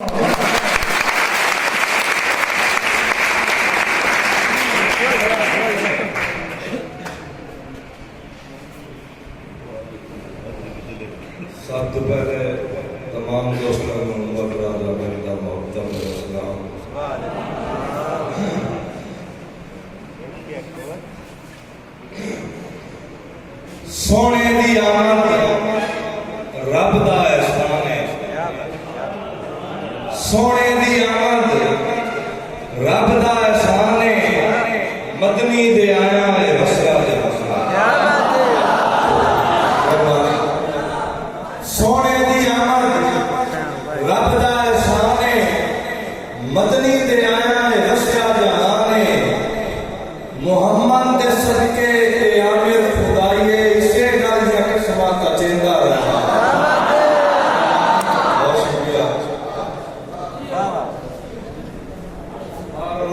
सब तो पहले तमाम दोस्तों को सलाम। सोने दी आमद रब दा एहसान है, सोने दी आमद रब दा एहसान है, मदनी दे आया है वसिया दे मसला। सोने दी आमद रब दा एहसान है, मदनी दे आया है वसिया जहान है। मोहम्मद दे सदके आमिर खुदाइए इसे गल या किस्मा का चेंदा रहा। बहुत शुक्रिया।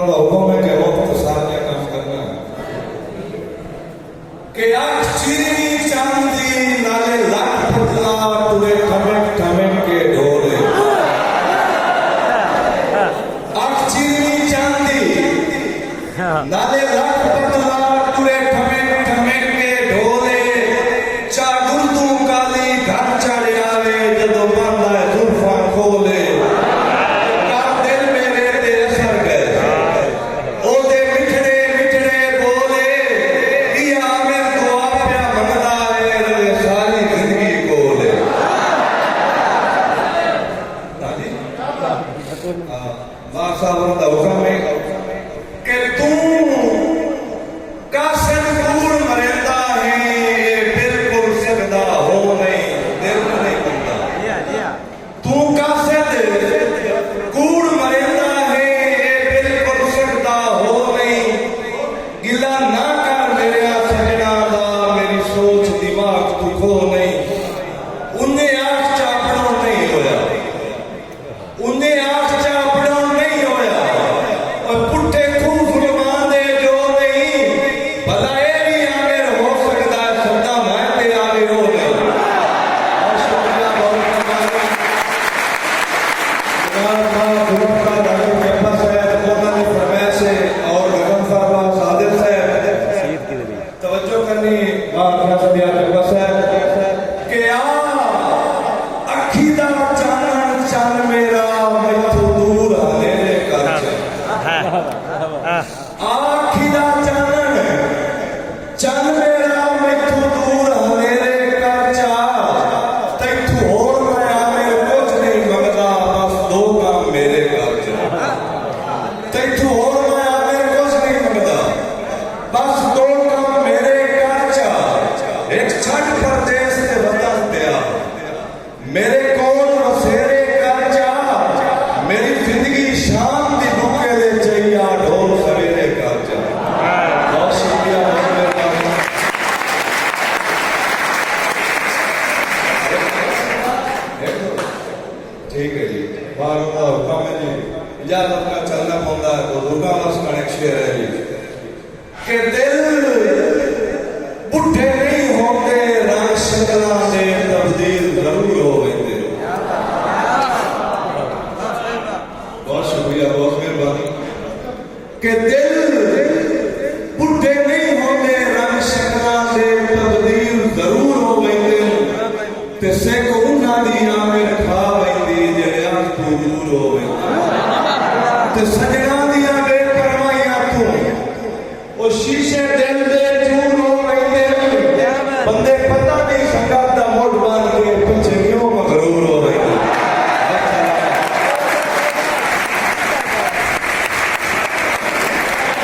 हुक्म है कि वक्त के साथ क्या काम करना है कि अख चिरी चांदी नाले लाख पुतला तुरे ठमक ठमक के ढोले। अख चिरी चांदी नाले लाख पुतला तुरे ठमक ठमक के ढोले। चा गुर्दू काली घर चढ़ आवे जदों बंदा है जुल्फां खोले। कर दिल मेरे ते असर गए ओदे मिठड़े मिठड़े बोले। इया मेरे को आपया मंगदा है रवे सारी जिंदगी कोले। दादी मां साहब दा हुक्म है कि तू कासिद कूड़ मरेंदा है बिल्कुल सकदा हो नहीं दिल नहीं करदा। तू कासिद कूड़ मरेंदा है बिल्कुल सकदा हो नहीं। गिला ना कर मेरे सजना दा मेरी सोच दिमाग तू खो नहीं। उन्हें आख चापड़ों नहीं होया, उन्हें आख चापड़ों नहीं होया। और पुट्ठे खूफ दे जो नहीं भला ये भी आमिर हो सकता है सदा मैं ते आमिर हो नहीं। बहुत शुक्रिया, बहुत शुक्रिया। और गगन साहब सादिक साहब तवज्जो करनी कि आ अखी दा चानन चन मेरा मैथों दूर हनेरे कर आखी दा चानन चन मेरा मैथों दूर हनेरे कर चा। तैथू होर मैं आमिर कुछ नहीं मंगदा बस दो काम मेरे कर चा। तैथू होर मैं आमिर कुछ नहीं मंगदा बस दो काम मेरे कर चा। एक छठ परदेस ते वतन दिया मेरे कोल वसेरे कर चा। मेरी जिंदगी शाम दी बुके दे चैया ढोल सवेरे कर चा। बहुत शुक्रिया, बहुत मेहरबानी। ठीक है जी, बार बार हुक्म है जी, इजाजत का चलना पौंदा है तो दुर्गा मास का एक शेर है जी कि दिल बुढ़े नहीं होते रंग शक्लां दे तब्दील जरूर हो गए। बहुत शुक्रिया, बहुत मेहरबानी। कि दिल बुढ़े नहीं होते रंग शक्लां दे तब्दील जरूर हो गए। ते सिख उन्हां दी आमिर खा वैंदी जेड़े अख तों दूर हो गए। ते सजना दियां बेपरवाहियां तू वो शीशे दिल दे चूर हो गए। बंदे पता नहीं संगा